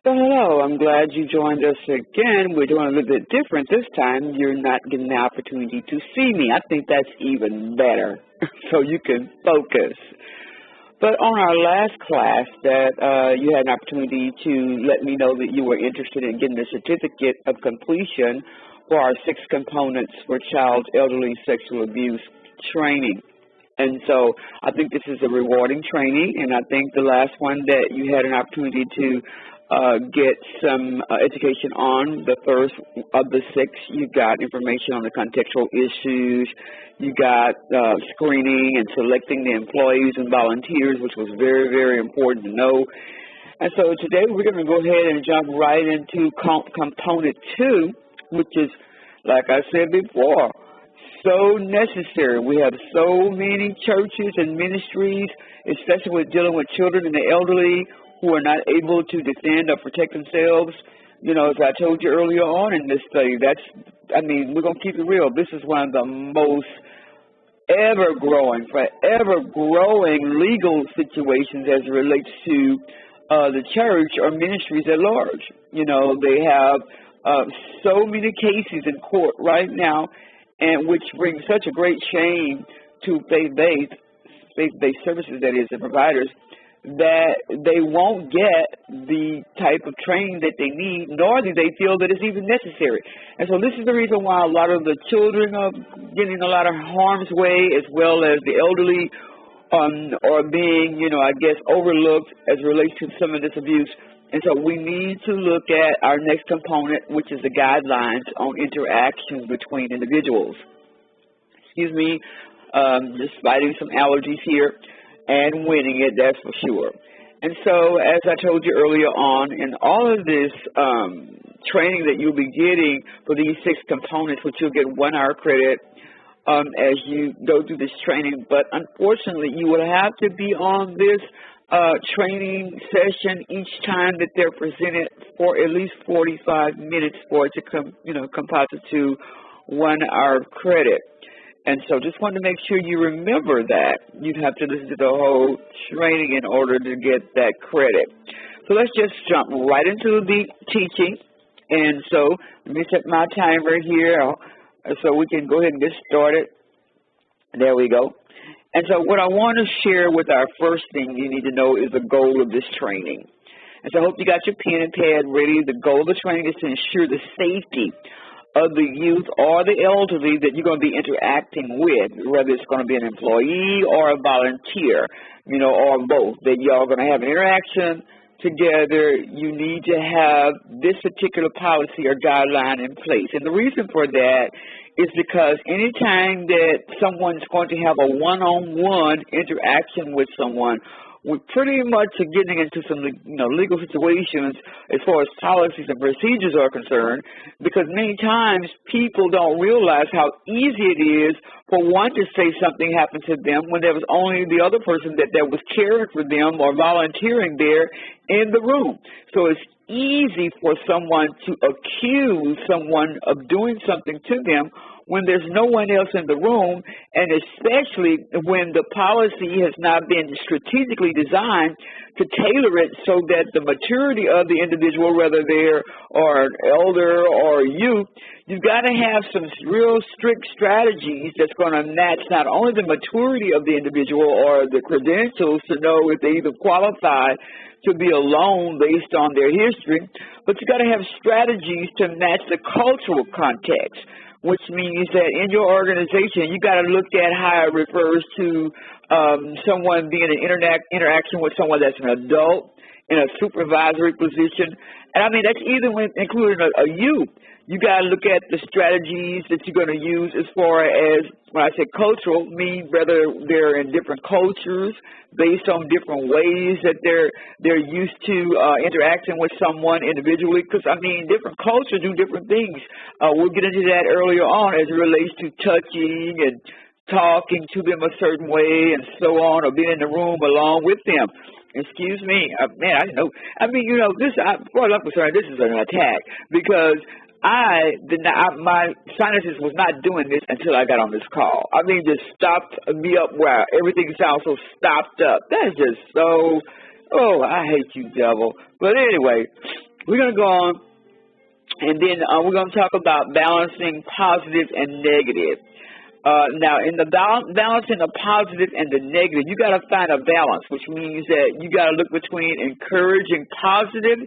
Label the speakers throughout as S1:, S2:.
S1: So hello, I'm glad you joined us again. We're doing a little bit different this time. You're not getting the opportunity to see me. I think that's even better, so you can focus. But on our last class that you had an opportunity to let me know that you were interested in getting a certificate of completion for our 6 components for child elderly sexual abuse training. And so I think this is a rewarding training, and I think the last one that you had an opportunity to get some education on, the first of the 6, you got information on the contextual issues, you got screening and selecting the employees and volunteers, which was very, very important to know. And so today we're going to go ahead and jump right into component 2, which is, like I said before, so necessary. We have so many churches and ministries, especially with dealing with children and the elderly, who are not able to defend or protect themselves. You know, as I told you earlier on in this study, we're going to keep it real. This is one of the most forever growing legal situations as it relates to the church or ministries at large. You know, they have so many cases in court right now, and which brings such a great shame to faith-based services, that is, the providers, that they won't get the type of training that they need, nor do they feel that it's even necessary. And so this is the reason why a lot of the children are getting a lot of harm's way, as well as the elderly are being, overlooked as it relates to some of this abuse. And so we need to look at our next component, which is the guidelines on interactions between individuals. Excuse me, just fighting some allergies here and winning it, that's for sure. And so, as I told you earlier on, in all of this training that you'll be getting for these 6 components, which you'll get 1 hour credit as you go through this training, but unfortunately you will have to be on this training session each time that they're presented for at least 45 minutes for it to composite to 1 hour credit. And so just wanted to make sure you remember that. You'd have to listen to the whole training in order to get that credit. So let's just jump right into the teaching. And so let me set my timer here so we can go ahead and get started. There we go. And so what I want to share with our first thing you need to know is the goal of this training. And so I hope you got your pen and pad ready. The goal of the training is to ensure the safety of the youth or the elderly that you're going to be interacting with, whether it's going to be an employee or a volunteer, or both, that y'all are going to have an interaction together. You need to have this particular policy or guideline in place. And the reason for that is because anytime that someone's going to have a one-on-one interaction with someone, we pretty much are getting into some legal situations as far as policies and procedures are concerned, because many times people don't realize how easy it is for one to say something happened to them when there was only the other person that was caring for them or volunteering there in the room. So it's easy for someone to accuse someone of doing something to them when there's no one else in the room, and especially when the policy has not been strategically designed to tailor it so that the maturity of the individual, whether they're an elder or youth, you've got to have some real strict strategies that's going to match not only the maturity of the individual or the credentials to know if they even qualify to be alone based on their history, but you've got to have strategies to match the cultural context, which means that in your organization, you got to look at how it refers to someone being in interaction with someone that's an adult in a supervisory position. And I mean, that's even including a youth. You got to look at the strategies that you're going to use as far as, when I say cultural, mean whether they're in different cultures based on different ways that they're used to interacting with someone individually. Because, I mean, different cultures do different things. We'll get into that earlier on as it relates to touching and talking to them a certain way and so on, or being in the room along with them. Excuse me. Man, I didn't know. I mean, this, as far as I'm concerned, this is an attack, because my sinuses was not doing this until I got on this call. I mean, just stopped me up where everything sounds so stopped up. That is just so, I hate you, devil. But anyway, We're going to go on, and then we're going to talk about balancing positive and negative. Now, in the balancing the positive and the negative, you got to find a balance, which means that you got to look between encouraging positive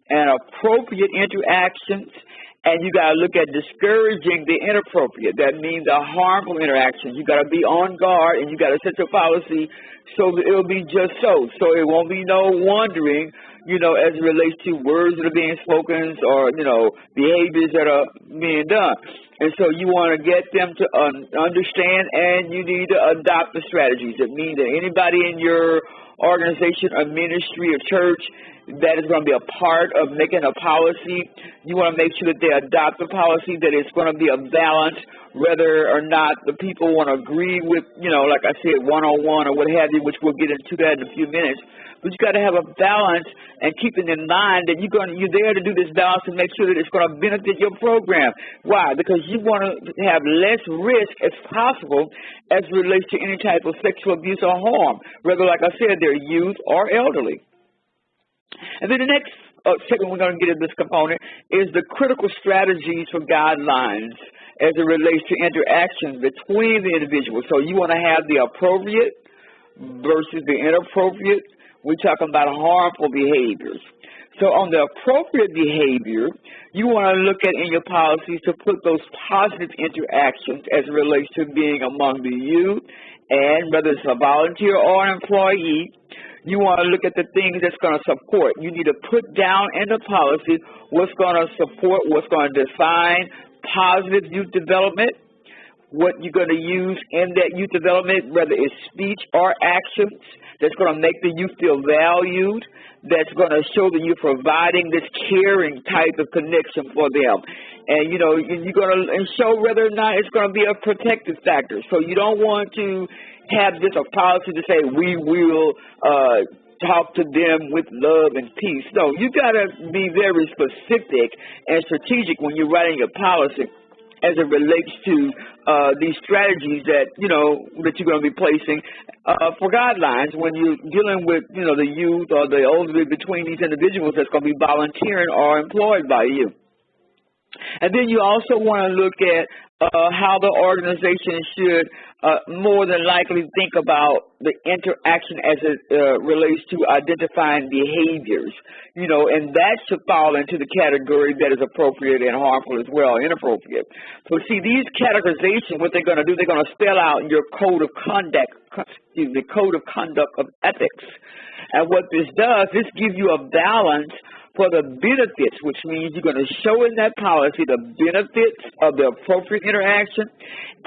S1: and appropriate interactions, and you got to look at discouraging the inappropriate. That means the harmful interactions. You got to be on guard, and you got to set your policy so that it'll be just so. So it won't be no wandering, you know, as it relates to words that are being spoken or, you know, behaviors that are being done. And so you want to get them to understand, and you need to adopt the strategies. It means that anybody in your organization or ministry or church that is going to be a part of making a policy, you want to make sure that they adopt the policy, that it's going to be a balance, whether or not the people want to agree with, you know, like I said, one-on-one or what have you, which we'll get into that in a few minutes. But you got to have a balance and keeping in mind that you're there to do this balance and make sure that it's going to benefit your program. Why? Because you want to have less risk as possible as it relates to any type of sexual abuse or harm, whether, like I said, they're youth or elderly. And then the next segment we're going to get in this component is the critical strategies for guidelines as it relates to interactions between the individuals. So you want to have the appropriate versus the inappropriate. We're talking about harmful behaviors. So on the appropriate behavior, you want to look at in your policies to put those positive interactions as it relates to being among the youth, and whether it's a volunteer or an employee, you want to look at the things that's going to support. You need to put down in the policy what's going to support, what's going to define positive youth development, what you're going to use in that youth development, whether it's speech or actions, that's going to make the youth feel valued, that's going to show that you're providing this caring type of connection for them. And, you know, you're going to show whether or not it's going to be a protective factor. So you don't want to have just a policy to say we will talk to them with love and peace. No, you got to be very specific and strategic when you're writing your policy as it relates to these strategies that, you know, that you're going to be placing for guidelines when you're dealing with, you know, the youth or the elderly between these individuals that's going to be volunteering or employed by you. And then you also want to look at how the organization should more than likely think about the interaction as it relates to identifying behaviors, you know, and that should fall into the category that is appropriate and harmful as well, inappropriate. So see, these categorizations, what they're going to do, they're going to spell out in your code of conduct, code of conduct of ethics. And what this does, this gives you a balance for the benefits, which means you're going to show in that policy the benefits of the appropriate interaction,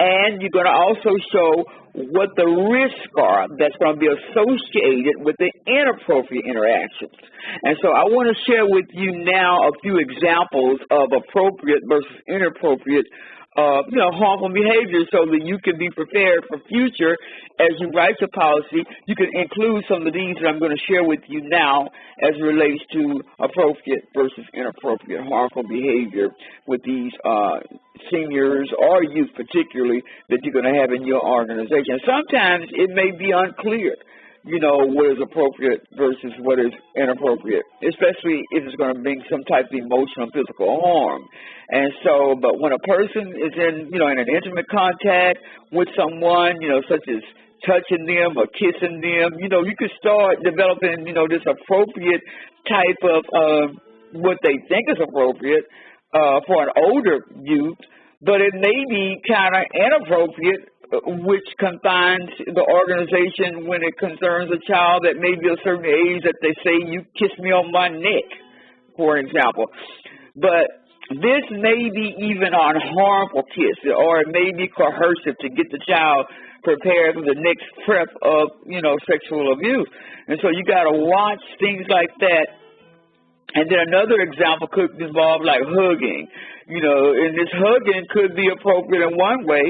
S1: and you're going to also show what the risks are that's going to be associated with the inappropriate interactions. And so I want to share with you now a few examples of appropriate versus inappropriate you know, harmful behavior, so that you can be prepared for future. As you write your policy, you can include some of these that I'm going to share with you now as it relates to appropriate versus inappropriate harmful behavior with these seniors or youth particularly that you're going to have in your organization. Sometimes it may be unclear, you know, what is appropriate versus what is inappropriate, especially if it's going to bring some type of emotional, physical harm. And so, but when a person is in, you know, in an intimate contact with someone, you know, such as touching them or kissing them, you know, you could start developing, you know, this appropriate type of what they think is appropriate for an older youth, but it may be kind of inappropriate, which confines the organization when it concerns a child that may be a certain age that they say, you kiss me on my neck, for example. But this may be even a harmful kiss, or it may be coercive to get the child prepared for the next prep of, you know, sexual abuse. And so you got to watch things like that. And then another example could involve like hugging, you know, and this hugging could be appropriate in one way,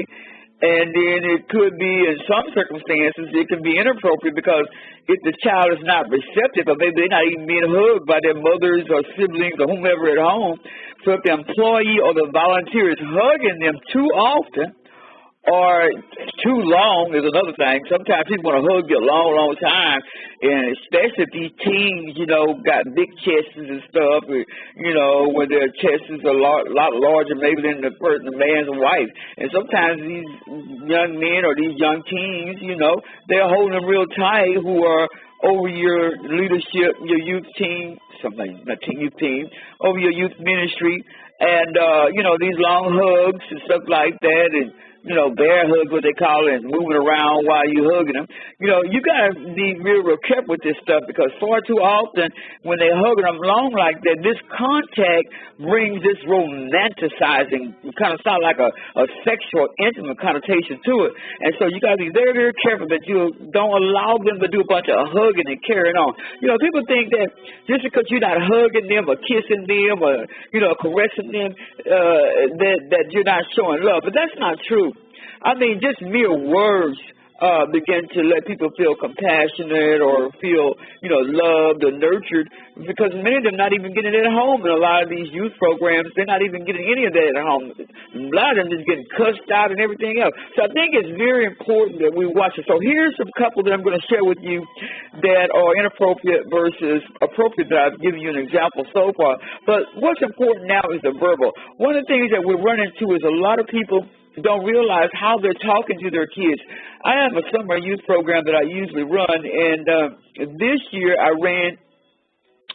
S1: and then it could be, in some circumstances, it can be inappropriate because if the child is not receptive, or maybe they're not even being hugged by their mothers or siblings or whomever at home. So if the employee or the volunteer is hugging them too often, or too long is another thing. Sometimes people want to hug you a long, long time, and especially if these teens, you know, got big chests and stuff, you know, when their chests is a lot larger maybe than the man's wife. And sometimes these young men or these young teens, you know, they're holding them real tight who are over your leadership, your youth team, something, not youth team, over your youth ministry, and, you know, these long hugs and stuff like that, and, you know, bear hugs, what they call it, and moving around while you hugging them. You know, you got to be real careful with this stuff, because far too often when they hugging them long like that, this contact brings this romanticizing, kind of sound like a sexual, intimate connotation to it. And so you got to be very, very careful that you don't allow them to do a bunch of hugging and carrying on. You know, people think that just because you're not hugging them or kissing them or, you know, caressing them, that you're not showing love. But that's not true. I mean, just mere words begin to let people feel compassionate or feel, you know, loved or nurtured, because many of them not even getting it at home. In a lot of these youth programs, they're not even getting any of that at home. A lot of them just getting cussed out and everything else. So I think it's very important that we watch it. So here's a couple that I'm going to share with you that are inappropriate versus appropriate that I've given you an example so far. But what's important now is the verbal. One of the things that we're running into is a lot of people don't realize how they're talking to their kids. I have a summer youth program that I usually run, and this year I ran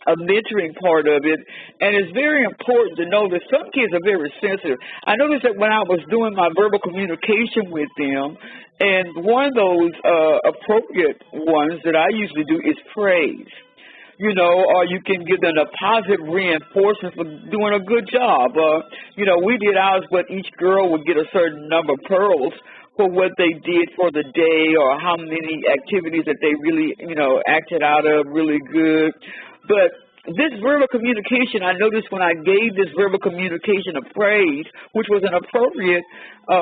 S1: a mentoring part of it, and it's very important to know that some kids are very sensitive. I noticed that when I was doing my verbal communication with them, and one of those appropriate ones that I usually do is praise. You know, or you can give them a positive reinforcement for doing a good job. You know, we did ours, but each girl would get a certain number of pearls for what they did for the day, or how many activities that they really, you know, acted out of really good. But this verbal communication, I noticed when I gave this verbal communication of praise, which was an appropriate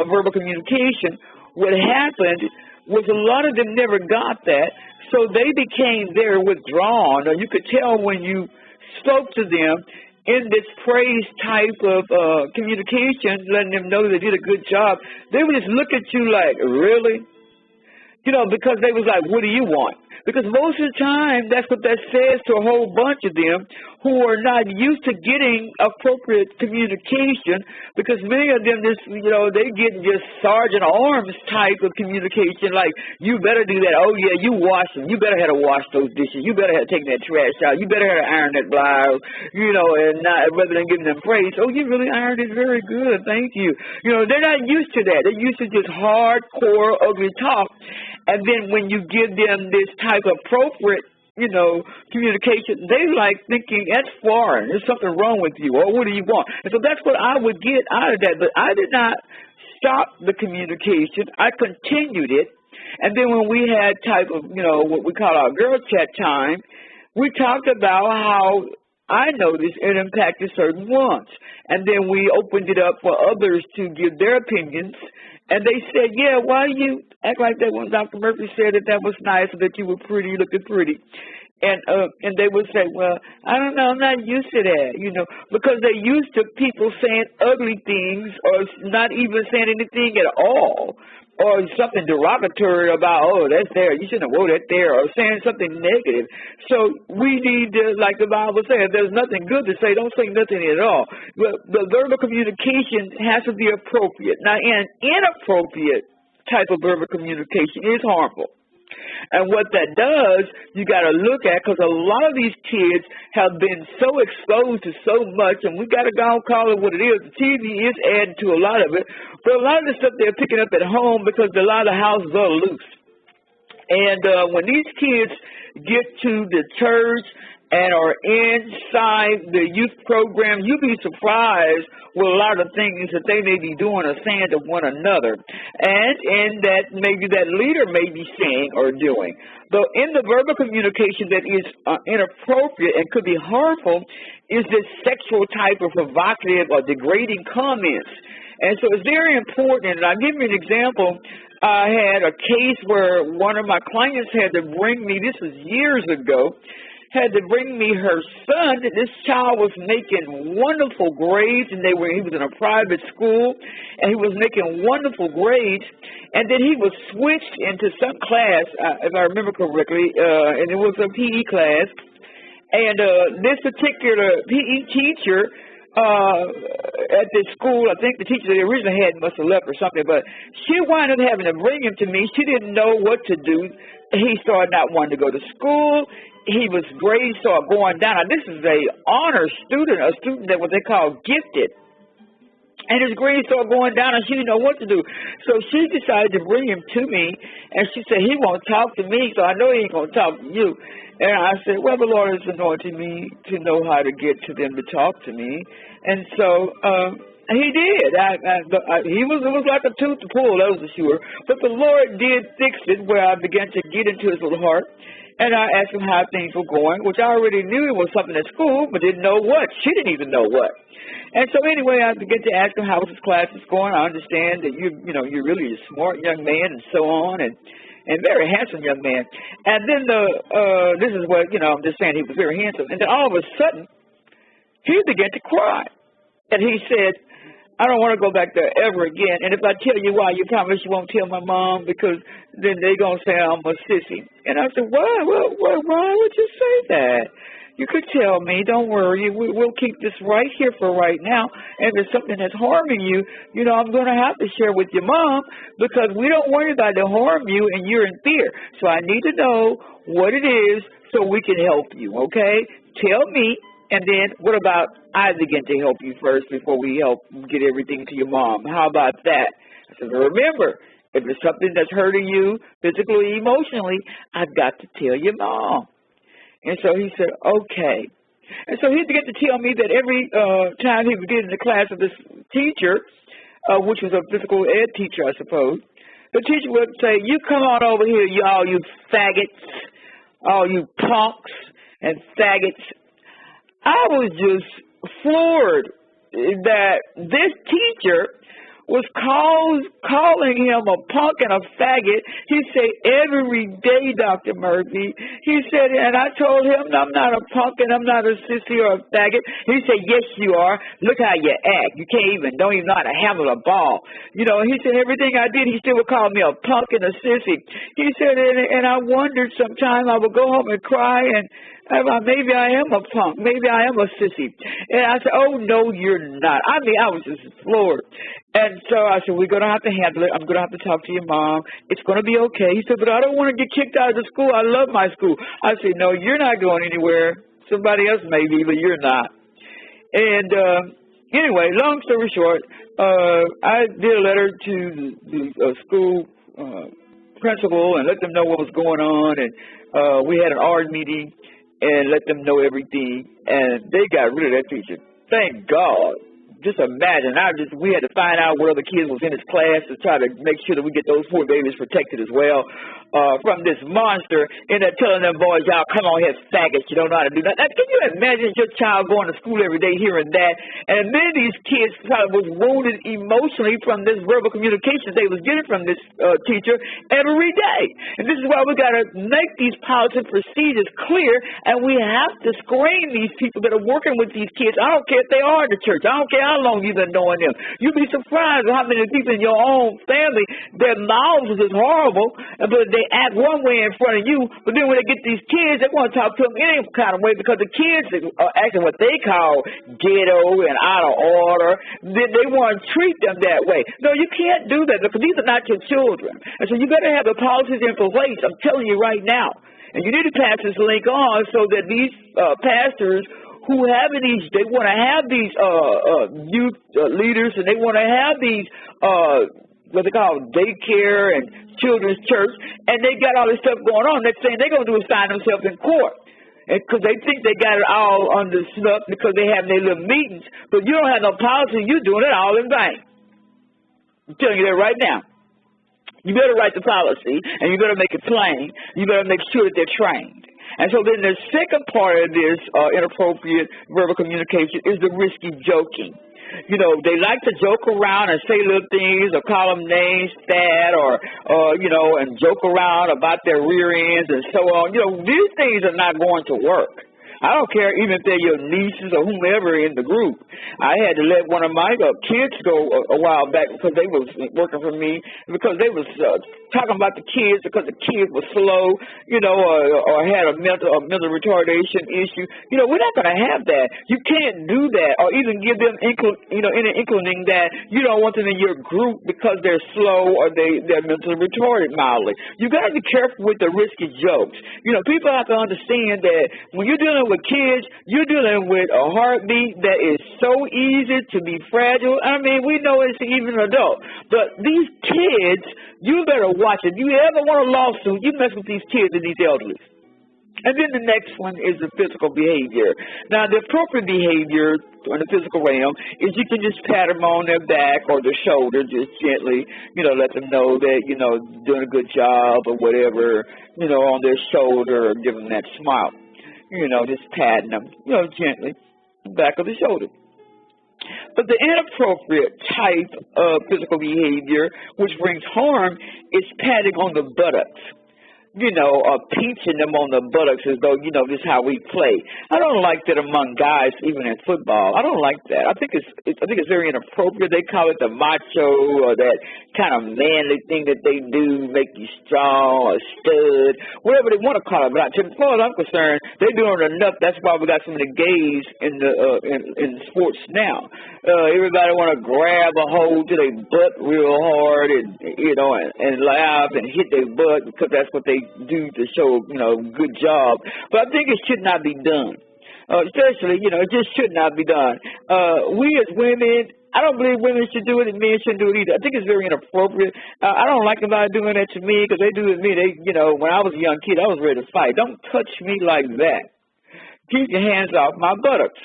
S1: verbal communication, what happened was a lot of them never got that. So they became very withdrawn, or you could tell when you spoke to them in this praise type of communication, letting them know they did a good job. They would just look at you like, really? You know, because they was like, what do you want? Because most of the time, that's what that says to a whole bunch of them who are not used to getting appropriate communication, because many of them just, you know, they get just Sergeant Arms type of communication, like, you better do that. Oh, yeah, you wash them. You better have to wash those dishes. You better have to take that trash out. You better have to iron that blouse, you know, and not, rather than giving them praise, oh, you really ironed it very good. Thank you. You know, they're not used to that. They're used to just hardcore, ugly talk. And then when you give them this type of appropriate, you know, communication, they like thinking that's foreign. There's something wrong with you, or what do you want? And so that's what I would get out of that. But I did not stop the communication. I continued it. And then when we had type of, you know, what we call our girl chat time, we talked about how I noticed it impacted certain ones. And then we opened it up for others to give their opinions. And they said, yeah, why do you act like that when Dr. Murphy said that was nice, that you were pretty, looking pretty? And they would say, well, I don't know, I'm not used to that, you know, because they're used to people saying ugly things or not even saying anything at all, or something derogatory about, oh, that's there, you shouldn't have wore that there, or saying something negative. So we need to, like the Bible says, if there's nothing good to say, don't say nothing at all. But the verbal communication has to be appropriate. Now, an inappropriate type of verbal communication is harmful. And what that does, you got to look at, because a lot of these kids have been so exposed to so much, and we got to go and call it what it is. The TV is adding to a lot of it, but a lot of the stuff they're picking up at home because a lot of the houses are loose. And when these kids get to the church and are inside the youth program, you'll be surprised with a lot of things that they may be doing or saying to one another, and that maybe that leader may be saying or doing. But in the verbal communication that is inappropriate and could be harmful is this sexual type of provocative or degrading comments. And so it's very important, and I'll give you an example. I had a case where one of my clients had to bring me, this was years ago, had to bring me her son. This child was making wonderful grades, and he was in a private school, and he was making wonderful grades. And then he was switched into some class, if I remember correctly, and it was a PE class. And this particular PE teacher at this school, I think the teacher they originally had must have left or something, but she wound up having to bring him to me. She didn't know what to do. He started not wanting to go to school. His grades started going down. Now, this is a honor student, a student that what they call gifted. And his grades started going down, and she didn't know what to do. So she decided to bring him to me, and she said, he won't talk to me, so I know he ain't going to talk to you. And I said, well, the Lord has anointed me to know how to get to them to talk to me. And so he did. It was like a tooth to pull, that was for sure. But the Lord did fix it where I began to get into his little heart. And I asked him how things were going, which I already knew it was something at school, but didn't know what. She didn't even know what. And so anyway, I began to ask him how his classes going. I understand that you're really a smart young man and so on, and very handsome young man. And then this is what, I'm just saying, he was very handsome. And then all of a sudden, he began to cry. And he said, I don't want to go back there ever again. And if I tell you why, you promise you won't tell my mom, because then they're going to say I'm a sissy. And I said, why would you say that? You could tell me, don't worry, we'll keep this right here for right now. And if there's something that's harming you, I'm going to have to share with your mom, because we don't want anybody to harm you and you're in fear. So I need to know what it is so we can help you, okay? Tell me, and then what about I begin to help you first before we help get everything to your mom? How about that? I said, remember, if it's something that's hurting you physically, emotionally, I've got to tell your mom. And so he said, okay. And so he began to tell me that every time he would get in the class of this teacher, which was a physical ed teacher, I suppose, the teacher would say, you come on over here, all you faggots, all you punks and faggots. I was just floored that this teacher was calling him a punk and a faggot. He said, every day, Dr. Murphy. He said, and I told him, I'm not a punk and I'm not a sissy or a faggot. He said, yes, you are. Look how you act. You don't even know how to handle a ball. He said, everything I did, he still would call me a punk and a sissy. He said, and I wondered sometime I would go home and cry and maybe I am a punk. Maybe I am a sissy. And I said, oh, no, you're not. I was just floored. And so I said, we're going to have to handle it. I'm going to have to talk to your mom. It's going to be okay. He said, but I don't want to get kicked out of the school. I love my school. I said, no, you're not going anywhere. Somebody else may be, but you're not. And anyway, long story short, I did a letter to the school principal and let them know what was going on. And we had an ARD meeting and let them know everything. And they got rid of that teacher. Thank God. Just imagine, we had to find out what other kids was in his class to try to make sure that we get those poor babies protected as well from this monster and telling them boys, y'all come on here, faggots, you don't know how to do that. Now, can you imagine your child going to school every day hearing that? And many of these kids probably was wounded emotionally from this verbal communications they was getting from this teacher every day. And this is why we got to make these policy procedures clear, and we have to screen these people that are working with these kids. I don't care if they are in the church. I don't care how long you've been knowing them. You'd be surprised at how many people in your own family, their mouths is horrible, but they act one way in front of you, but then when they get these kids, they want to talk to them any kind of way because the kids are acting what they call ghetto and out of order. They want to treat them that way. No, you can't do that because these are not your children. And so you better have the policies in place. I'm telling you right now. And you need to pass this link on so that these pastors who they want to have these youth leaders, and they want to have these what they call daycare and children's church, and they got all this stuff going on. Next thing they're going to do is sign themselves in court, because they think they got it all under snuff because they have their little meetings. But you don't have no policy. You're doing it all in vain. I'm telling you that right now. You better write the policy, and you better make it plain. You better make sure that they're trained. And so then the second part of this inappropriate verbal communication is the risky joking. They like to joke around and say little things or call them names, fat, or and joke around about their rear ends and so on. These things are not going to work. I don't care even if they're your nieces or whomever in the group. I had to let one of my kids go a while back because they was working for me, because they was talking about the kids because the kids were slow, you know, or had a mental retardation issue. You know, we're not going to have that. You can't do that, or even give them any inkling that you don't want them in your group because they're slow or they're mentally retarded mildly. You got to be careful with the risky jokes. You know, people have to understand that when you're dealing with kids, you're dealing with a heartbeat that is so easy to be fragile. I mean, we know it's even an adult, but these kids, you better watch it. If you ever want a lawsuit, you mess with these kids and these elderly. And then the next one is the physical behavior. Now, the appropriate behavior in the physical realm is you can just pat them on their back or their shoulder, just gently, you know, let them know that, you know, doing a good job or whatever, you know, on their shoulder, or give them that smile. You know, just patting them, you know, gently, back of the shoulder. But the inappropriate type of physical behavior, which brings harm, is patting on the buttocks. You know, pinching them on the buttocks as though, you know, this is how we play. I don't like that among guys, even in football. I don't like that. I think it's very inappropriate. They call it the macho, or that kind of manly thing that they do, make you strong or stud, whatever they want to call it. But as far as I'm concerned, they're doing enough. That's why we got so many gays in sports now. Everybody want to grab a hold to their butt real hard and, you know, and laugh and hit their butt because that's what they do to show, you know, good job. But I think it should not be done. Especially, you know, it just should not be done. We as women, I don't believe women should do it and men shouldn't do it either. I think it's very inappropriate. I don't like anybody doing that to me because they do it to me. They, you know, when I was a young kid, I was ready to fight. Don't touch me like that. Keep your hands off my buttocks.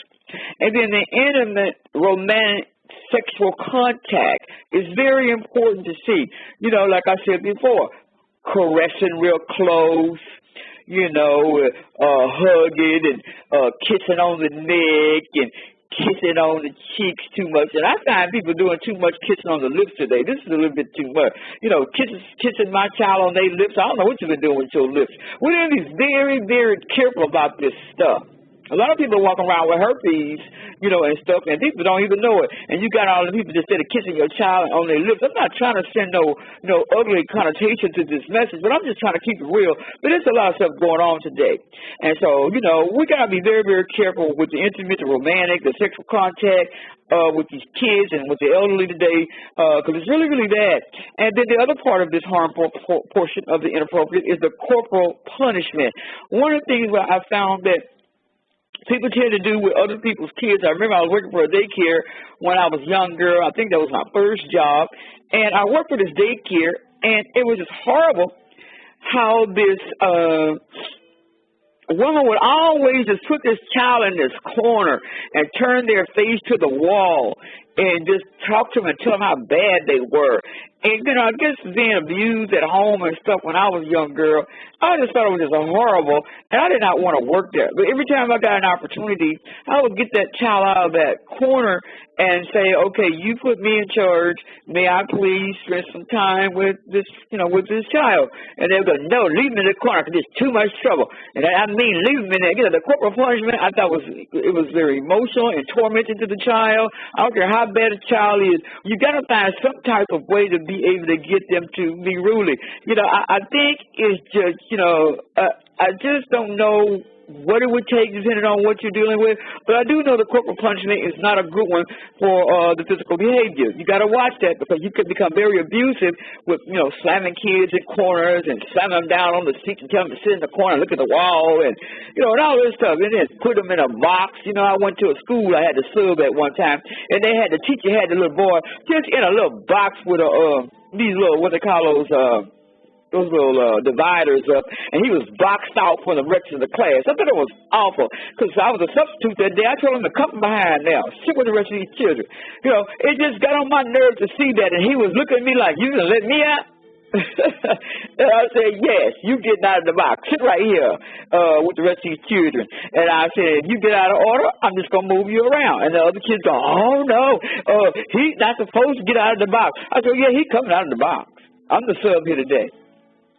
S1: And then the intimate, romantic, sexual contact is very important to see. You know, like I said before, caressing real close, you know, hugging and kissing on the neck and kissing on the cheeks too much. And I find people doing too much kissing on the lips today. This is a little bit too much. You know, kissing my child on their lips. I don't know what you've been doing with your lips. We need to be very, very careful about this stuff. A lot of people walk around with herpes, you know, and stuff, and people don't even know it. And you got all the people just instead of kissing your child on their lips. I'm not trying to send no ugly connotation to this message, but I'm just trying to keep it real. But there's a lot of stuff going on today. And so, you know, we got to be very, very careful with the intimate, the romantic, the sexual contact with these kids and with the elderly today, because it's really, really bad. And then the other part of this harmful portion of the inappropriate is the corporal punishment. One of the things where I found that people tend to do with other people's kids. I remember I was working for a daycare when I was younger. I think that was my first job. And I worked for this daycare, and it was just horrible how this woman would always just put this child in this corner and turn their face to the wall and just talk to them and tell them how bad they were. And, you know, I guess being abused at home and stuff when I was a young girl, I just thought it was just horrible, and I did not want to work there. But every time I got an opportunity, I would get that child out of that corner and say, okay, you put me in charge. May I please spend some time with this, you know, with this child? And they would go, no, leave him in the corner because there's too much trouble. And I mean, leave him in there. You know, the corporal punishment, I thought it was very emotional and tormenting to the child. I don't care how bad a child is. You got to find some type of way to be able to get them to be ruly. You know, I think it's just, you know, I just don't know what it would take depending on what you're dealing with, but I do know the corporal punishment is not a good one for the physical behavior. You got to watch that because you could become very abusive with, you know, slamming kids in corners and slamming them down on the seats and telling them to sit in the corner and look at the wall and, you know, and all this stuff. And then put them in a box. You know, I went to a school, I had to sub at one time, and they had, the teacher had the little boy just in a little box with these little, what they call those little dividers up, and he was boxed out for the rest of the class. I thought it was awful because I was a substitute that day. I told him to come behind now, sit with the rest of these children. You know, it just got on my nerves to see that, and he was looking at me like, you gonna let me out? And I said, yes, you getting out of the box. Sit right here with the rest of these children. And I said, if you get out of order, I'm just going to move you around. And the other kids go, oh, no, he's not supposed to get out of the box. I said, yeah, he's coming out of the box. I'm the sub here today.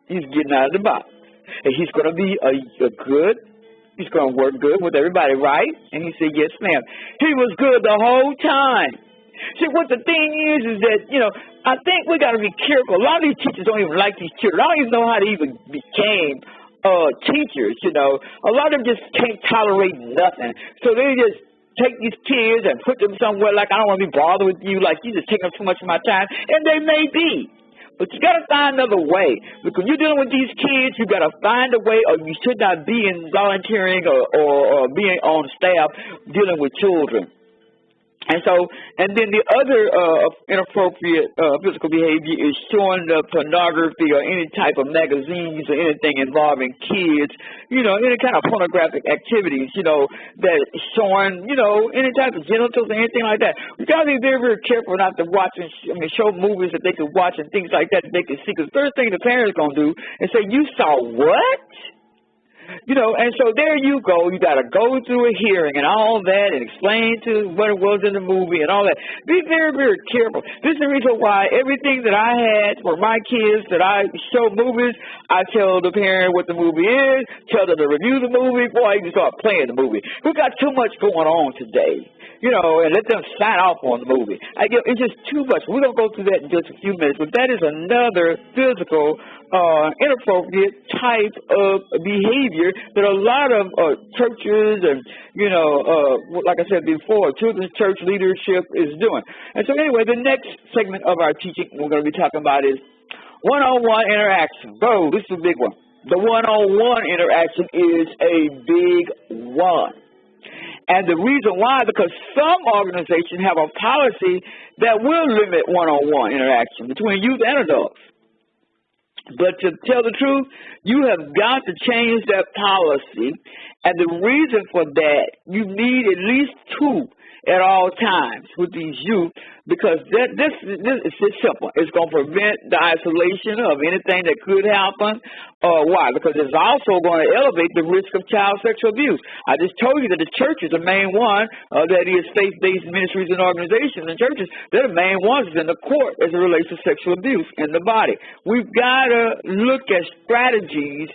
S1: He's getting out of the box. And he's going to be a good, He's going to work good with everybody, right? And he said, yes, ma'am. He was good the whole time. See, what the thing is that, you know, I think we got to be careful. A lot of these teachers don't even like these children. I don't even know how they even became teachers, you know. A lot of them just can't tolerate nothing. So they just take these kids and put them somewhere like, I don't want to be bothered with you, like you just taking up too much of my time. And they may be. But you got to find another way. Because when you're dealing with these kids, you got to find a way, or you should not be in volunteering or being on staff dealing with children. And so, and then the other inappropriate physical behavior is showing the pornography or any type of magazines or anything involving kids, you know, any kind of pornographic activities, you know, that showing, you know, any type of genitals or anything like that. We got to be very, very careful not to watch and show movies that they could watch and things like that they could see. Because the first thing the parents going to do is say, you saw what? You know, and so there you go. You got to go through a hearing and all that and explain to what it was in the movie and all that. Be very, very careful. This is the reason why everything that I had for my kids that I show movies, I tell the parent what the movie is, tell them to review the movie before I even start playing the movie. We got too much going on today, you know, and let them sign off on the movie. It's just too much. We're going to go through that in just a few minutes, but that is another physical inappropriate type of behavior that a lot of churches and, you know, like I said before, children's church leadership is doing. And so anyway, the next segment of our teaching we're going to be talking about is one-on-one interaction. Whoa, this is a big one. The one-on-one interaction is a big one. And the reason why, because some organizations have a policy that will limit one-on-one interaction between youth and adults. But to tell the truth, you have got to change that policy. And the reason for that, you need at least two at all times with these youth, because this is just simple. It's going to prevent the isolation of anything that could happen. Why? Because it's also going to elevate the risk of child sexual abuse. I just told you that the church is the main one, that is faith-based ministries and organizations and churches. They're the main ones in the court as it relates to sexual abuse in the body. We've got to look at strategies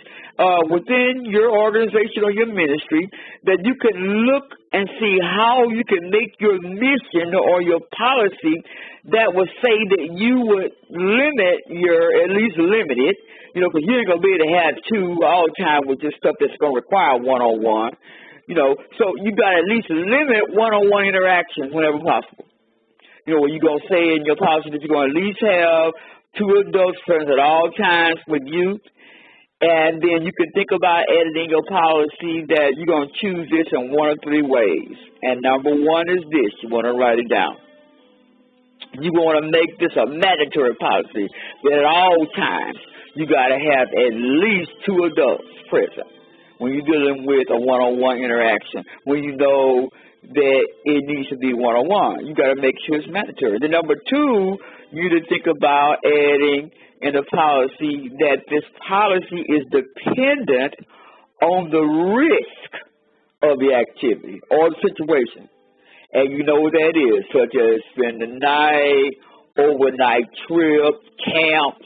S1: within your organization or your ministry that you can look and see how you can make your mission or your policy that would say that you would at least limit it, you know, because you ain't going to be able to have two all the time with this stuff that's going to require one-on-one, you know. So you got to at least limit one-on-one interactions whenever possible. You know, where you're going to say in your policy that you're going to at least have two adults present at all times with youth. And then you can think about editing your policy that you're going to choose this in one of three ways. And number one is this. You want to write it down. You want to make this a mandatory policy that at all times you got to have at least two adults present when you're dealing with a one-on-one interaction, when you know that it needs to be one-on-one. You got to make sure it's mandatory. Then number two, you to think about adding in the policy that this policy is dependent on the risk of the activity or the situation. And you know what that is, such as spend the night, overnight trip, camps.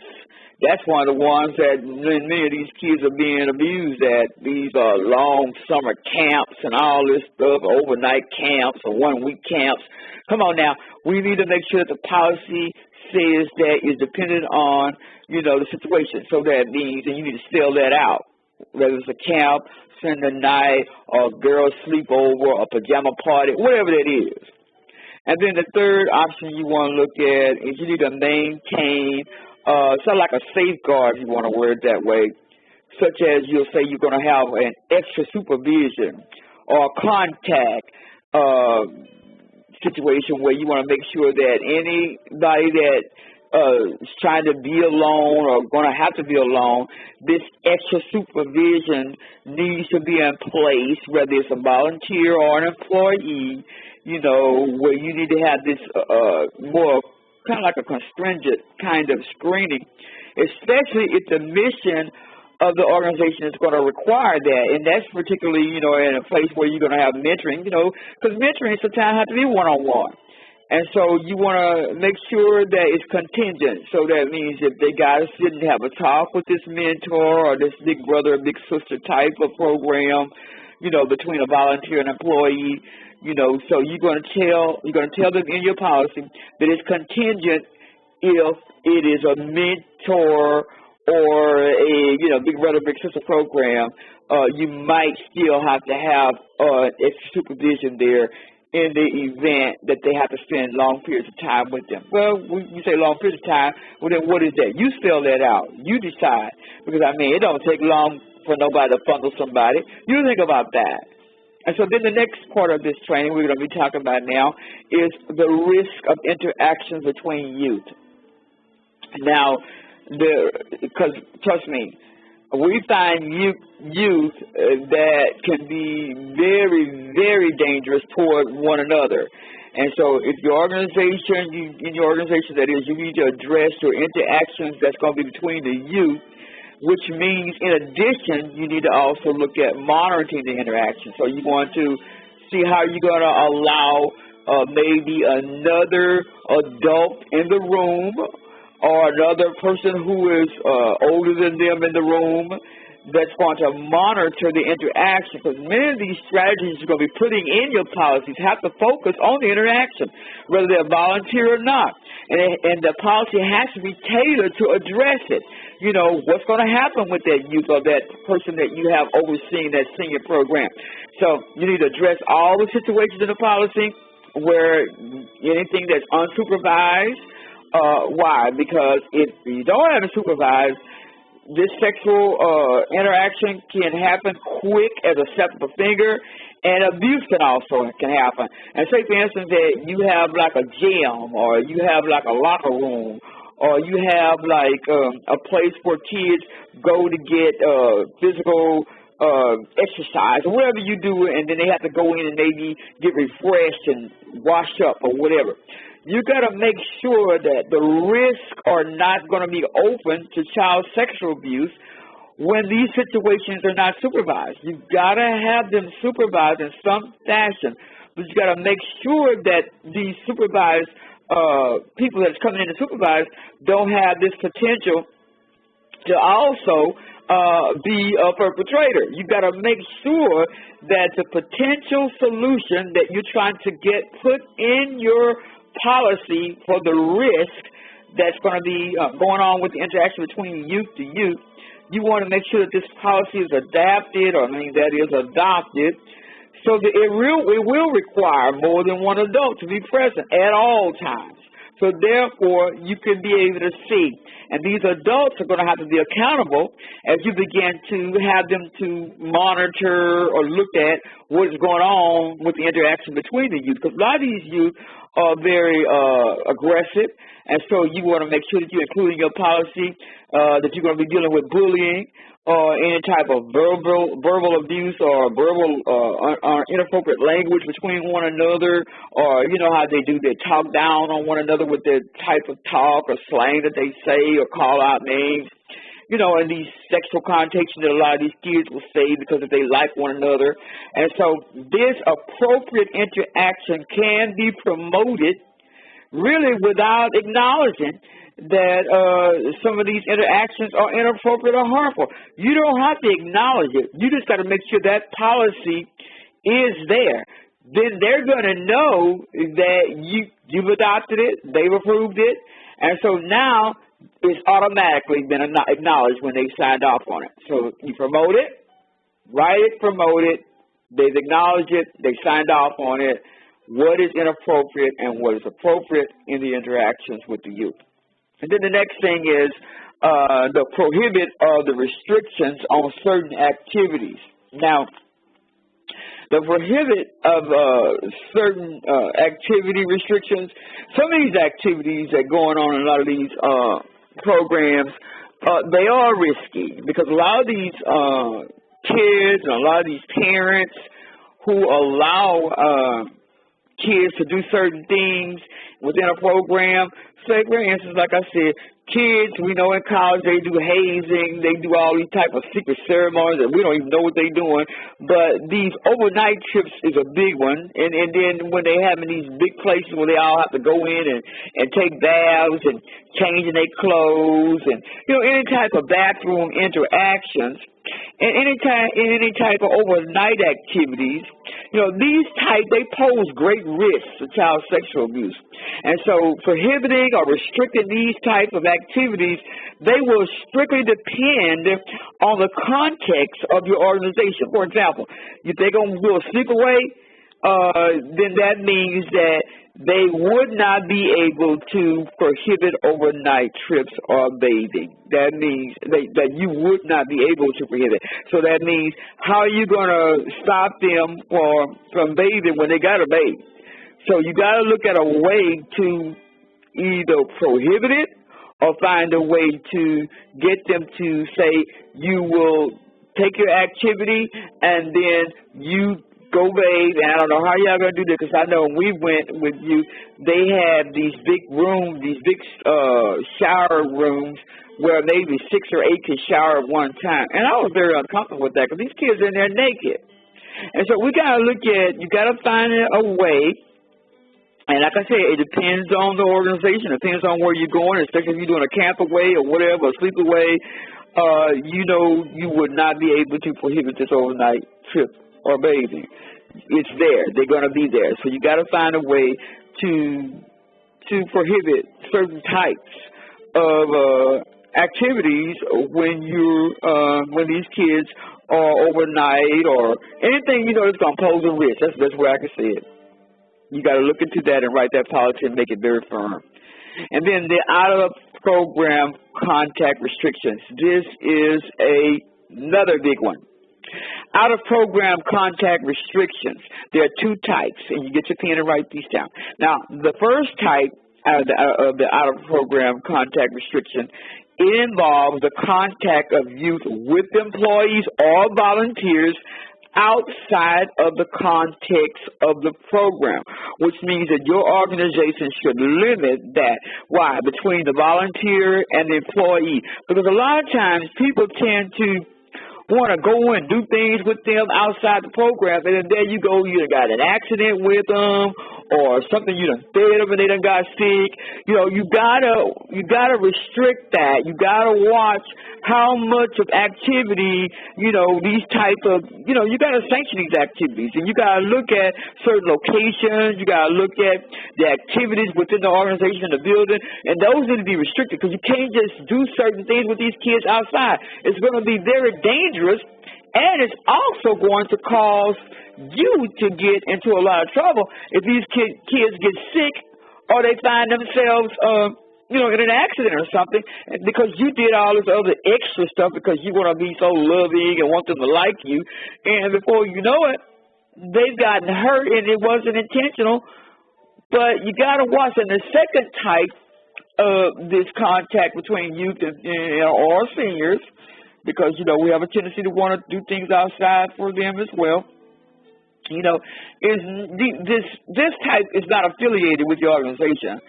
S1: That's one of the ones that many of these kids are being abused at. These are long summer camps and all this stuff, overnight camps or 1 week camps. Come on now, we need to make sure that the policy says that is dependent on, you know, the situation. So that means, and you need to spell that out, whether it's a camp, spend the night, or girls sleepover, or pajama party, whatever that is. And then the third option you want to look at is you need to maintain sort of like a safeguard, if you want to word it that way, such as you'll say you're going to have an extra supervision or contact situation where you want to make sure that anybody that is trying to be alone or going to have to be alone, this extra supervision needs to be in place, whether it's a volunteer or an employee, you know, where you need to have this more kind of like a constringent kind of screening, especially if the mission of the organization is going to require that. And that's particularly, you know, in a place where you're going to have mentoring, you know, because mentoring sometimes has to be one-on-one. And so you want to make sure that it's contingent. So that means if they got to sit and have a talk with this mentor or this big brother, big sister type of program, between a volunteer and employee. So you're going to tell them in your policy that it's contingent if it is a mentor or a big brother big sister program. You might still have to have extra supervision there in the event that they have to spend long periods of time with them. Well, when you say long periods of time, well then what is that? You spell that out. You decide. Because it don't take long for nobody to fondle somebody. You think about that. And so then the next part of this training we're going to be talking about now is the risk of interactions between youth. Now, because trust me, we find youth that can be very, very dangerous toward one another. And so if your organization, in your organization that is, you need to address your interactions that's going to be between the youth, which means in addition, you need to also look at monitoring the interaction. So you want to see how you're going to allow maybe another adult in the room or another person who is older than them in the room that's going to monitor the interaction, because many of these strategies you're going to be putting in your policies have to focus on the interaction, whether they're volunteer or not. And the policy has to be tailored to address it. What's going to happen with that youth or that person that you have overseeing that senior program. So you need to address all the situations in the policy where anything that's unsupervised. Why? Because if you don't have it supervised, this sexual interaction can happen quick as a snap of a finger, and abuse can happen. And say, for instance, that you have like a gym, or you have like a locker room, or you have like a place where kids go to get physical exercise or whatever you do, and then they have to go in and maybe get refreshed and wash up or whatever. You got to make sure that the risks are not going to be open to child sexual abuse when these situations are not supervised. You've got to have them supervised in some fashion, but you got to make sure that these supervised people that's coming in to supervise don't have this potential to also be a perpetrator. You've got to make sure that the potential solution that you're trying to get put in your policy for the risk that's going to be going on with the interaction between youth to youth, you want to make sure that this policy is adapted, that is adopted, so that it will require more than one adult to be present at all times. So therefore, you can be able to see. And these adults are going to have to be accountable as you begin to have them to monitor or look at what is going on with the interaction between the youth. Because a lot of these youth are very aggressive, and so you want to make sure that you include in your policy that you're going to be dealing with bullying or any type of verbal abuse or verbal inappropriate language between one another, or how they do, they talk down on one another with their type of talk or slang that they say or call out names, and these sexual connotations that a lot of these kids will say because if they like one another. And so this appropriate interaction can be promoted really without acknowledging that some of these interactions are inappropriate or harmful. You don't have to acknowledge it. You just got to make sure that policy is there. Then they're going to know that you've adopted it, they've approved it, and so now it's automatically been acknowledged when they signed off on it. So you promote it, write it, promote it, they've acknowledged it, they signed off on it, what is inappropriate and what is appropriate in the interactions with the youth. And then the next thing is the prohibit of the restrictions on certain activities. Now, the prohibit of certain activity restrictions, some of these activities that are going on in a lot of these programs, they are risky because a lot of these kids and a lot of these parents who allow kids to do certain things within a program, say, for instance, like I said, kids, we know in college they do hazing, they do all these type of secret ceremonies that we don't even know what they're doing. But these overnight trips is a big one. And then when they have in these big places where they all have to go in and take baths and changing their clothes and, you know, any type of bathroom interactions and any type of overnight activities, you know, they pose great risks to child sexual abuse. And so prohibiting or restricting these type of activities, they will strictly depend on the context of your organization. For example, if they're going to do a sleepaway, then that means that they would not be able to prohibit overnight trips or bathing. That means that you would not be able to prohibit. So that means, how are you going to stop them from bathing when they got to bathe? So you got to look at a way to either prohibit it or find a way to get them to say, you will take your activity and then you go bathe. And I don't know how y'all going to do that, because I know when we went with you, they had these big rooms, these big shower rooms where maybe 6 or 8 could shower at one time. And I was very uncomfortable with that because these kids are in there naked. And so we got to look at, you got to find a way. And like I said, it depends on the organization, it depends on where you're going, especially if you're doing a camp away or whatever, a sleep away. You know, you would not be able to prohibit this overnight trip or bathing. It's there. They're going to be there. So you got to find a way to prohibit certain types of activities when these kids are overnight or anything, you know, that's going to pose a risk. That's where I can say it. You got to look into that and write that policy and make it very firm. And then the out-of-program contact restrictions. This is another big one. Out-of-program contact restrictions. There are 2 types, and you get your pen and write these down. Now, the first type of the out-of-program contact restriction, it involves the contact of youth with employees or volunteers outside of the context of the program, which means that your organization should limit that. Why? Between the volunteer and the employee. Because a lot of times people tend to want to go and do things with them outside the program, and then there you go, you done got an accident with them, or something, you done fed them and they done got sick. You know, you gotta restrict that. You gotta watch how much of activity, you know, these type of, you know, you gotta sanction these activities, and you gotta look at certain locations. You gotta look at the activities within the organization, the building, and those need to be restricted, because you can't just do certain things with these kids outside. It's going to be very dangerous, and it's also going to cause you to get into a lot of trouble if these kids get sick or they find themselves, you know, in an accident or something, because you did all this other extra stuff because you want to be so loving and want them to like you, and before you know it, they've gotten hurt and it wasn't intentional. But you got to watch. And the second type of this contact between youth and or seniors, because, you know, we have a tendency to want to do things outside for them as well, you know, is this type is not affiliated with the organization.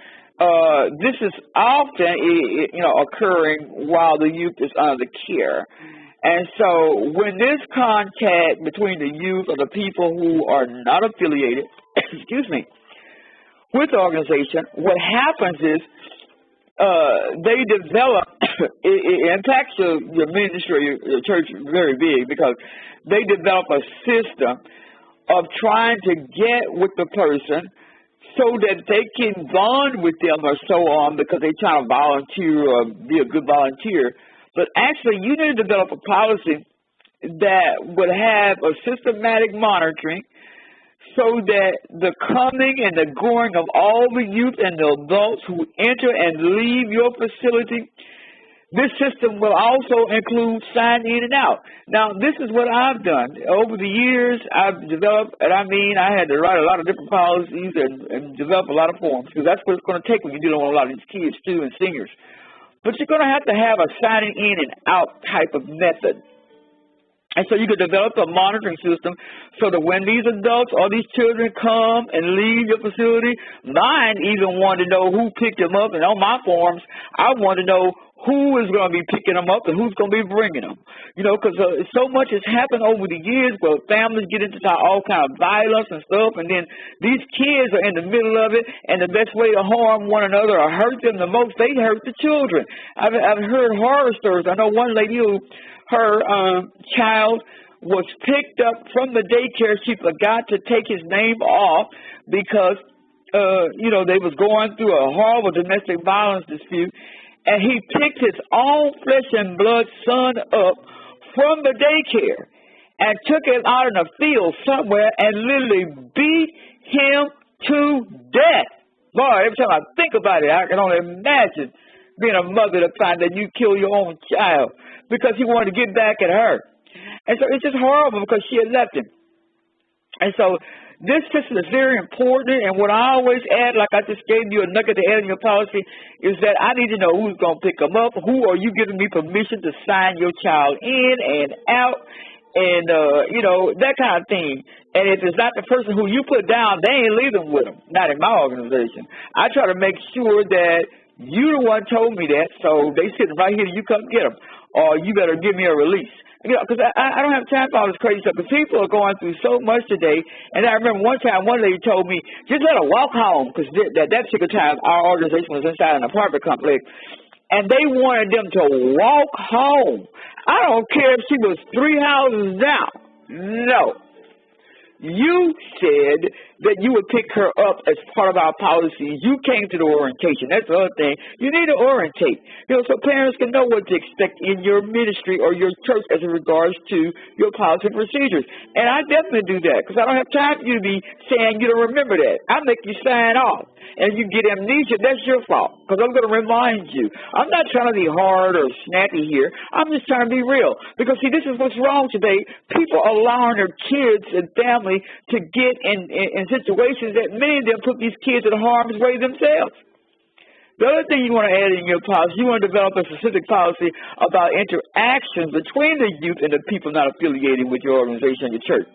S1: This is often, you know, occurring while the youth is under care. And so when this contact between the youth or the people who are not affiliated, excuse me, with the organization, what happens is they develop, it impacts your ministry, your church very big, because they develop a system of trying to get with the person so that they can bond with them or so on, because they try to volunteer or be a good volunteer. But actually, you need to develop a policy that would have a systematic monitoring, so that the coming and the going of all the youth and the adults who enter and leave your facility, this system will also include sign in and out. Now, this is what I've done. Over the years, I've developed, and I mean, I had to write a lot of different policies and develop a lot of forms, because that's what it's going to take when you're dealing with a lot of these kids, too, and seniors. But you're going to have a signing in and out type of method And so you could develop a monitoring system so that when these adults or these children come and leave your facility, mine even wanted to know who picked them up. And on my forms, I want to know who is going to be picking them up and who's going to be bringing them. You know, because so much has happened over the years where families get into all kind of violence and stuff, and then these kids are in the middle of it, and the best way to harm one another or hurt them the most, they hurt the children. I've heard horror stories. I know one lady who her child was picked up from the daycare. She forgot to take his name off because, you know, they was going through a horrible domestic violence dispute. And he picked his own flesh and blood son up from the daycare and took him out in a field somewhere and literally beat him to death. Boy, every time I think about it, I can only imagine being a mother to find that you kill your own child because he wanted to get back at her. And so it's just horrible because she had left him. And so this system is very important, and what I always add, like I just gave you a nugget to add in your policy, is that I need to know who's going to pick them up, who are you giving me permission to sign your child in and out, and, you know, that kind of thing. And if it's not the person who you put down, they ain't leaving with them, not in my organization. I try to make sure that you the one told me that, so they sitting right here, you come get them, or you better give me a release. You know, because I don't have time for all this crazy stuff, because people are going through so much today. And I remember one time, one lady told me, just let her walk home, because that particular time, our organization was inside an apartment complex, and they wanted them to walk home. I don't care if she was 3 houses down. No. You said that you would pick her up as part of our policy. You came to the orientation. That's the other thing. You need to orientate, you know, so parents can know what to expect in your ministry or your church as in regards to your policy and procedures. And I definitely do that because I don't have time for you to be saying you don't remember that. I make you sign off. And you get amnesia, that's your fault, because I'm going to remind you. I'm not trying to be hard or snappy here. I'm just trying to be real. Because, see, this is what's wrong today. People are allowing their kids and family to get in situations that many of them put these kids in harm's way themselves. The other thing you want to add in your policy, you want to develop a specific policy about interactions between the youth and the people not affiliated with your organization and your church,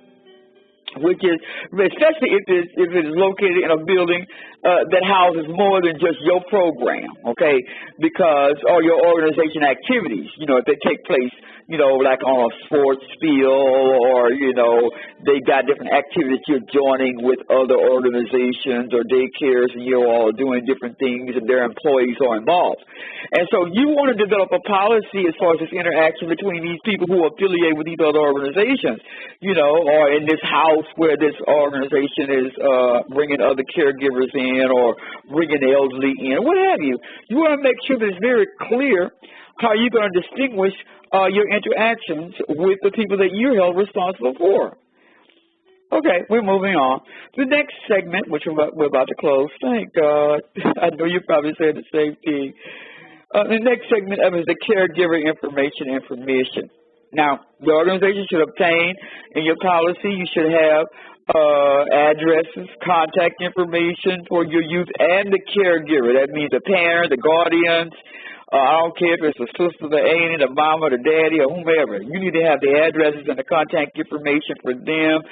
S1: which is, especially if it is located in a building that houses more than just your program, okay? Because, or your organization activities, you know, if they take place, you know, like on a sports field, or, you know, they got different activities you're joining with other organizations or daycares, and you're all doing different things, and their employees are involved. And so you want to develop a policy as far as this interaction between these people who are affiliated with these other organizations, you know, or in this house where this organization is bringing other caregivers in or bringing the elderly in, what have you. You want to make sure that it's very clear how you're going to distinguish your interactions with the people that you're held responsible for. Okay, we're moving on. The next segment, which we're about to close, thank God. I know you probably said the same thing. The next segment of it is the caregiver information. Now, the organization should obtain in your policy, you should have addresses, contact information for your youth and the caregiver. That means the parent, the guardians. I don't care if it's the sister, the auntie, the mama, the daddy, or whomever. You need to have the addresses and the contact information for them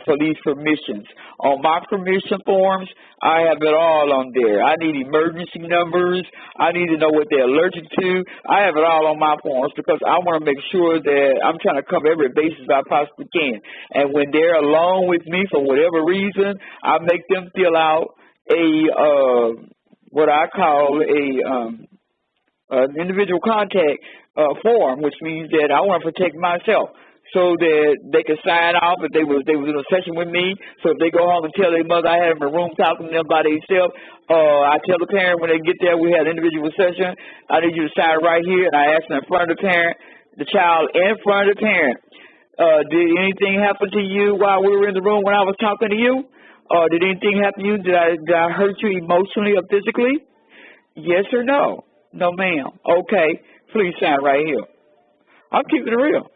S1: for these permissions. On my permission forms, I have it all on there. I need emergency numbers. I need to know what they're allergic to. I have it all on my forms because I want to make sure that I'm trying to cover every basis I possibly can. And when they're alone with me for whatever reason, I make them fill out what I call an individual contact form, which means that I want to protect myself so that they can sign off if they was in a session with me. So if they go home and tell their mother I had them in a room talking to them by themselves, I tell the parent when they get there we had an individual session, I need you to sign right here, and I ask them in front of the parent, the child in front of the parent, did anything happen to you while we were in the room when I was talking to you? Did anything happen to you? Did I hurt you emotionally or physically? Yes or no? No, ma'am. Okay, please sign right here. I'm keeping it real.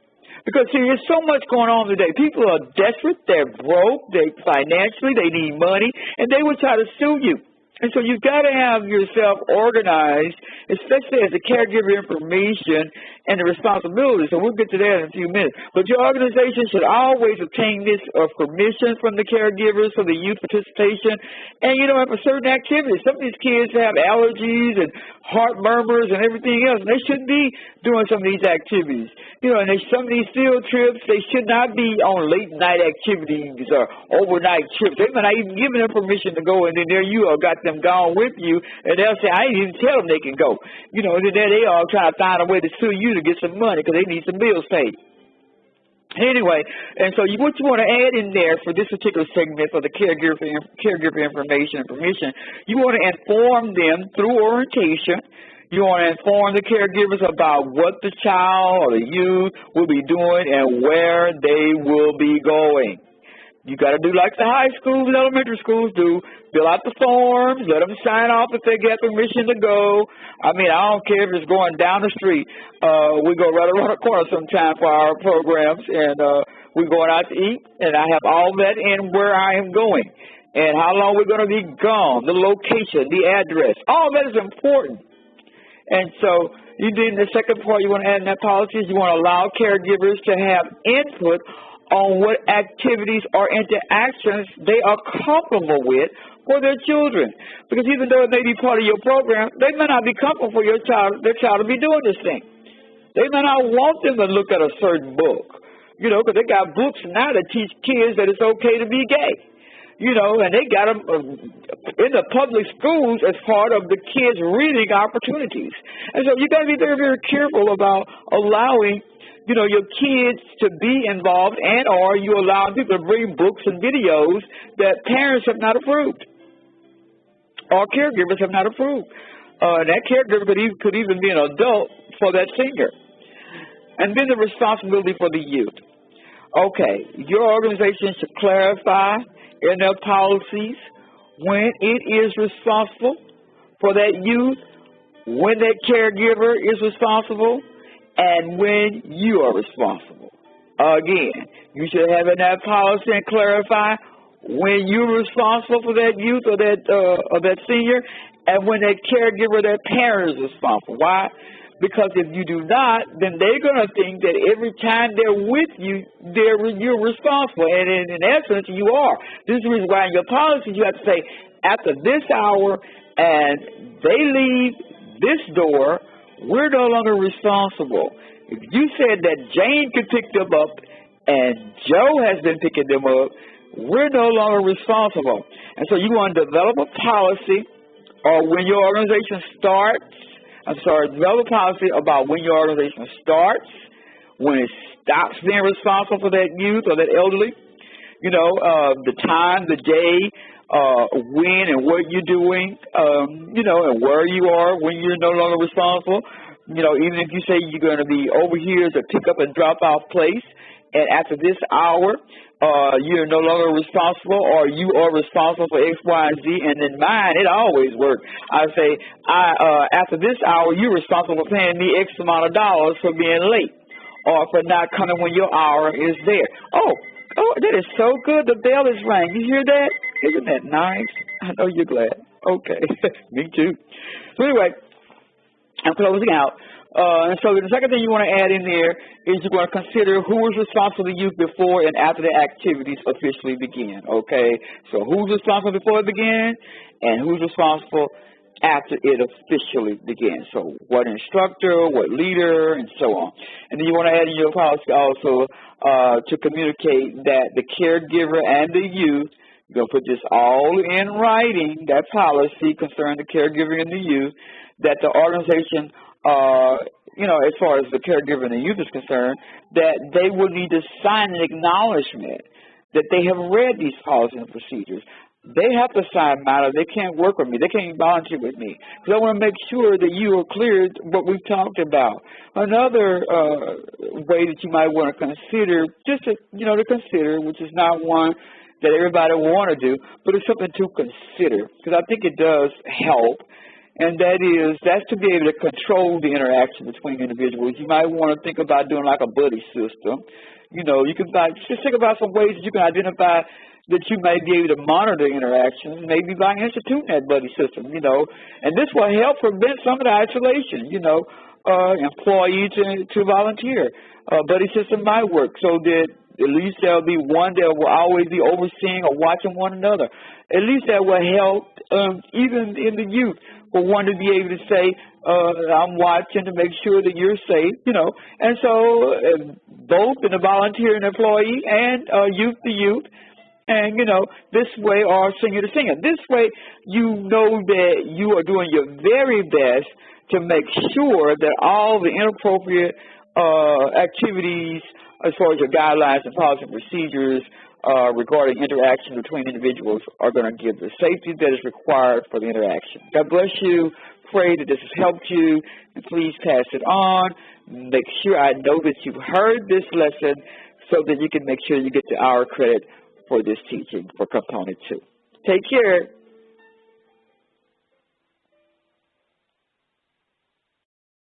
S1: Because, see, there's so much going on today. People are desperate. They're broke. Financially, they need money. And they will try to sue you. And so you've got to have yourself organized, especially as the caregiver information and the responsibility. So we'll get to that in a few minutes. But your organization should always obtain this permission from the caregivers for the youth participation. And, for certain activities, some of these kids have allergies and heart murmurs and everything else. And they shouldn't be doing some of these activities. And some of these field trips, they should not be on late night activities or overnight trips. They might not even give them permission to go, and then there you are, got them gone with you, and they'll say, I didn't even tell them they can go. And then they all try to find a way to sue you to get some money because they need some bills paid. Anyway, and so what you want to add in there for this particular segment for the caregiver information and permission, you want to inform them through orientation. You want to inform the caregivers about what the child or the youth will be doing and where they will be going. You got to do like the high schools and elementary schools do. Fill out the forms, let them sign off if they get permission to go. I don't care if it's going down the street. We go right around the corner sometime for our programs, and we're going out to eat, and I have all that in where I am going and how long we're going to be gone, the location, the address. All that is important. And so you did the second part you want to add in that policy is you want to allow caregivers to have input on what activities or interactions they are comfortable with for their children. Because even though it may be part of your program, they may not be comfortable for their child to be doing this thing. They may not want them to look at a certain book, because they got books now that teach kids that it's okay to be gay. And they got them in the public schools as part of the kids' reading opportunities. And so you got to be very, very careful about allowing, your kids to be involved or you allow people to bring books and videos that parents have not approved or caregivers have not approved. And that caregiver could even be an adult for that senior. And then the responsibility for the youth. Okay, your organization should clarify in their policies when it is responsible for that youth, when that caregiver is responsible, and when you are responsible. Again, you should have in that policy and clarify when you're responsible for that youth or that senior, and when that caregiver, that parent is responsible. Why? Because if you do not, then they're going to think that every time they're with you, you're responsible. And in essence, you are. This is the reason why in your policy you have to say, after this hour and they leave this door, we're no longer responsible. If you said that Jane could pick them up and Joe has been picking them up, we're no longer responsible. And so you want to develop a policy or when your organization develop a policy about when your organization starts, when it stops being responsible for that youth or that elderly, the time, the day, when and what you're doing, and where you are when you're no longer responsible. Even if you say you're going to be over here as a pick up and drop off place, and after this hour, you're no longer responsible, or you are responsible for X, Y, and Z. And in mine, it always works. I say, after this hour, you're responsible for paying me X amount of dollars for being late, or for not coming when your hour is there. Oh, that is so good. The bell is rang. You hear that? Isn't that nice? I know you're glad. Okay. Me too. So anyway, I'm closing out. And so the second thing you want to add in there is you're going to consider who is responsible for the youth before and after the activities officially begin, okay? So who's responsible before it begins and who's responsible after it officially begins. So what instructor, what leader, and so on. And then you want to add in your policy also to communicate that the caregiver and the youth, you're going to put this all in writing, that policy concerning the caregiver and the youth, that the organization as far as the caregiver and the youth is concerned, that they will need to sign an acknowledgement that they have read these policies and procedures. They have to sign mine or they can't work with me. They can't volunteer with me. Because I want to make sure that you are clear what we've talked about. Another way that you might want to consider, just to consider, which is not one that everybody will want to do, but it's something to consider. Because I think it does help and that's to be able to control the interaction between individuals. You might want to think about doing like a buddy system. You know, you can just think about some ways that you can identify that you may be able to monitor interactions, maybe by instituting that buddy system, you know. And this will help prevent some of the isolation, you know, employee to volunteer. Buddy system might work so that at least there'll be one that will always be overseeing or watching one another. At least that will help even in the youth for one to be able to say, I'm watching to make sure that you're safe, you know. And so both in the volunteer and employee and youth to youth, and, you know, this way, or senior to senior. This way, you know that you are doing your very best to make sure that all the inappropriate activities as far as your guidelines and policy and procedures regarding interaction between individuals are going to give the safety that is required for the interaction. God bless you. Pray that this has helped you, and please pass it on. Make sure I know that you've heard this lesson so that you can make sure you get the hour credit for this teaching for Component 2. Take care.